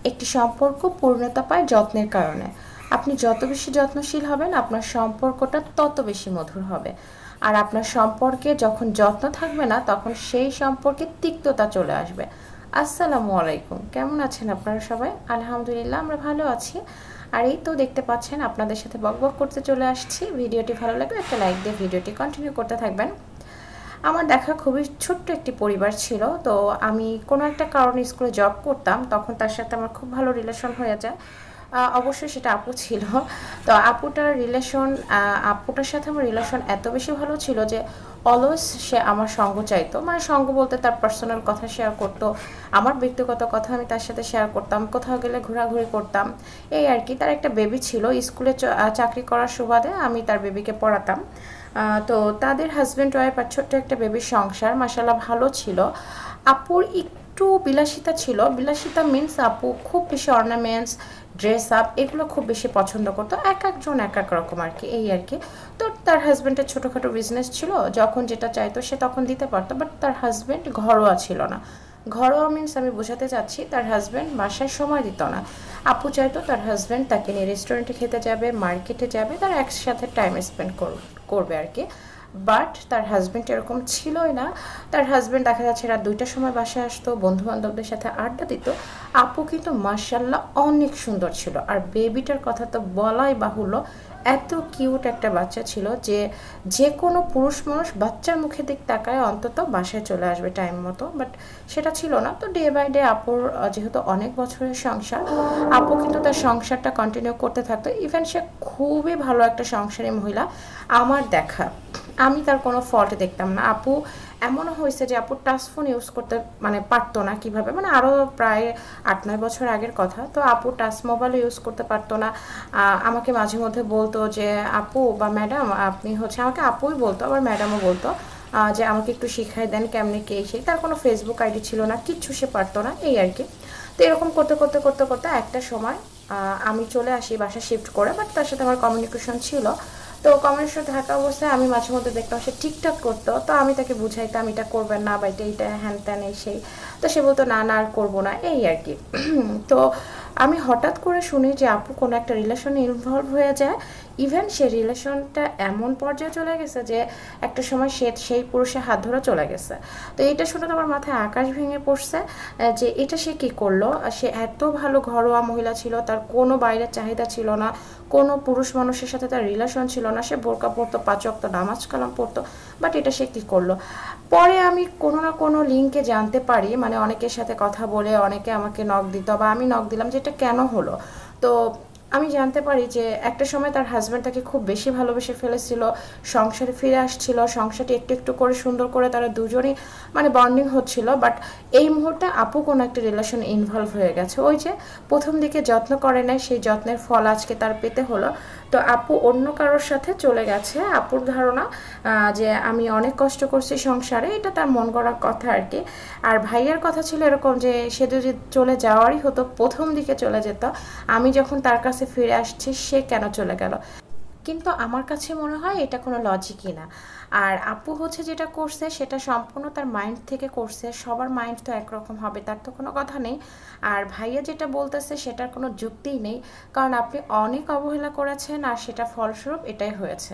একটি সম্পর্ক পূর্ণতা পায় যত্নের কারণে। আপনি যত বেশি যত্নশীল হবেন আপনার সম্পর্কটা তত বেশি মধুর হবে। আর আপনার সম্পর্কে যখন যত্ন থাকবে না তখন সেই সম্পর্কে তিক্ততা চলে আসবে। আসসালামু আলাইকুম, কেমন আছেন আপনারা সবাই? আলহামদুলিল্লাহ আমরা ভালো আছি। আর এই তো দেখতে পাচ্ছেন আপনাদের সাথে বকবক করতে চলে আসছি। ভিডিওটি ভালো লাগলে একটা লাইক দিয়ে ভিডিওটি কন্টিনিউ করতে থাকবেন। আমার দেখা খুবই ছোট্ট একটি পরিবার ছিল। তো আমি কোনো একটা কারণে স্কুলে জব করতাম, তখন তার সাথে আমার খুব ভালো রিলেশন হয়ে যায়। অবশ্যই সেটা আপু ছিল। তো আপুটার সাথে আমার রিলেশন এত বেশি ভালো ছিল যে অলওয়েজ সে আমার সঙ্গ চাইতো। মানে সঙ্গ বলতে তার পার্সোনাল কথা শেয়ার করতো, আমার ব্যক্তিগত কথা আমি তার সাথে শেয়ার করতাম, কোথাও গেলে ঘোরাঘুরি করতাম, এই আর কি। তার একটা বেবি ছিল, স্কুলে চাকরি করার সুবাদে আমি তার বেবিকে পড়াতাম। তো তাদের হাজব্যান্ড ওয়াইফ আর ছোট্ট একটা বেবির সংসার মাশাআল্লাহ ভালো ছিল। আপুর একটু বিলাসিতা ছিল। বিলাসিতা মিন্স আপু খুব বেশি অর্নামেন্টস, ড্রেস আপ এগুলো খুব বেশি পছন্দ করতো। এক একজন এক এক রকম আর কি, এই আর কি। তো তার হাজব্যান্ডের ছোটোখাটো বিজনেস ছিল, যখন যেটা চাইতো সে তখন দিতে পারতো, বাট তার হাজব্যান্ড ঘরোয়া ছিল না। ঘরোয়া মিন্স আমি বোঝাতে চাচ্ছি তার হাজব্যান্ড বাসায় সময় দিত না। আপু চাইতো তার হাজব্যান্ড তাকে নিয়ে রেস্টুরেন্টে খেতে যাবে, মার্কেটে যাবে, তারা একসাথে টাইম স্পেন্ড করবে আর কি। বাট তার হাজব্যান্ড এরকম ছিলই না। তার হাজব্যান্ড দেখা যাচ্ছে রাত 2টার সময় বাসায় আসতো, বন্ধু বান্ধবদের সাথে আড্ডা দিত। আপু কিন্তু মাশাল্লাহ অনেক সুন্দর ছিল। আর বেবিটার কথা তো বলাই বাহুল্য, এত কিউট একটা বাচ্চা ছিল যে যে কোনো পুরুষ মানুষ বাচ্চার মুখের দিক তাকায় অন্তত বাসায় চলে আসবে টাইম মতো। বাট সেটা ছিল না। তো ডে বাই ডে আপুর যেহেতু অনেক বছরের সংসার, আপু কিন্তু তার সংসারটা কন্টিনিউ করতে থাকতো। ইভেন সে খুবই ভালো একটা সংসারী মহিলা আমার দেখা। আমি তার কোনো ফল্ট দেখতাম না। আপু এমনও হয়েছে যে আপু টাচ ফোন ইউজ করতে মানে পারতো না, কিভাবে মানে আরও প্রায় 8-9 বছর আগের কথা। তো আপু টাচ মোবাইল ইউজ করতে পারতো না। আমাকে মাঝে মধ্যে বলতো যে আপু বা ম্যাডাম আপনি হচ্ছে, আমাকে আপুই বলতো আবার ম্যাডামও বলতো যে আমাকে একটু শিখাই দেন কেমনি কে সেই। তার কোনো ফেসবুক আইডি ছিল না, কিচ্ছু সে পারতো না, এই আর কি। তো এরকম করতে করতে করতে করতে একটা সময় আমি চলে আসি বাসা শিফট করে। বাট তার সাথে আমার কমিউনিকেশন ছিল। তো কমিউনিকেশন থাকা অবস্থায় আমি মাঝে মধ্যে দেখতাম সে ঠিকঠাক করতো। তো আমি তাকে বুঝাইতাম এটা করবেন না বা এটা হ্যান ত্যান এই সেই। তো সে বলতো না না আর করবো না, এই আর কি। তো আমি হঠাৎ করে শুনি যে আপু কোনো একটা রিলেশনে ইনভলভ হয়ে যায়। ইভেন সে রিলেশনটা এমন পর্যায়ে চলে গেছে যে একটা সময় সে সেই পুরুষের হাত ধরে চলে গেছে। তো এটা শুনে তো আমার মাথায় আকাশ ভেঙে পড়ছে যে এটা সে কী করলো। সে এত ভালো ঘরোয়া মহিলা ছিল, তার কোনো বাইরের চাহিদা ছিল না, কোনো পুরুষ মানুষের সাথে তার রিলেশন ছিল না, সে বোরকা পরতো, 5 ওয়াক্ত নামাজ কালাম পড়তো। বাট এটা সে কী করলো। পরে আমি কোনো না কোনো লিঙ্কে জানতে পারি, মানে অনেকের সাথে কথা বলে অনেকে আমাকে নক দিত বা আমি নক দিলাম যে এটা কেন হলো। তো আমি জানতে পারি যে একটা সময় তার হাজব্যান্ড তাকে খুব বেশি ভালোবেসে ফেলেছিল, সংসারে ফিরে আসছিল, সংসারটি একটু একটু করে সুন্দর করে তারা দুজনেই মানে বন্ডিং হচ্ছিল। বাট এই মুহূর্তে আপু কোনো একটা রিলেশন ইনভলভ হয়ে গেছে। ওই যে প্রথম দিকে যত্ন করে নেয়, সেই যত্নের ফল আজকে তার পেতে হলো। তো আপু অন্য কারোর সাথে চলে গেছে। আপুর ধারণা যে আমি অনেক কষ্ট করছি সংসারে, এটা তার মন গড়া কথা আর কি। আর ভাইয়ের কথা ছিল এরকম যে সে যদি চলে যাওয়ারই হতো প্রথম দিকে চলে যেত, আমি যখন তার কাছে ফিরে আসছি সে কেন চলে গেল। কিন্তু আমার কাছে মনে হয় এটা কোনো লজিকই না। আর আপু হচ্ছে যেটা করছে সেটা সম্পূর্ণ তার মাইন্ড থেকে করছে। সবার মাইন্ড তো একরকম হবে তার তো কোনো কথা নেই। আর ভাইয়া যেটা বলতেছে সেটার কোনো যুক্তিই নেই, কারণ আপনি অনেক অবহেলা করেছেন আর সেটা ফলস্বরূপ এটাই হয়েছে।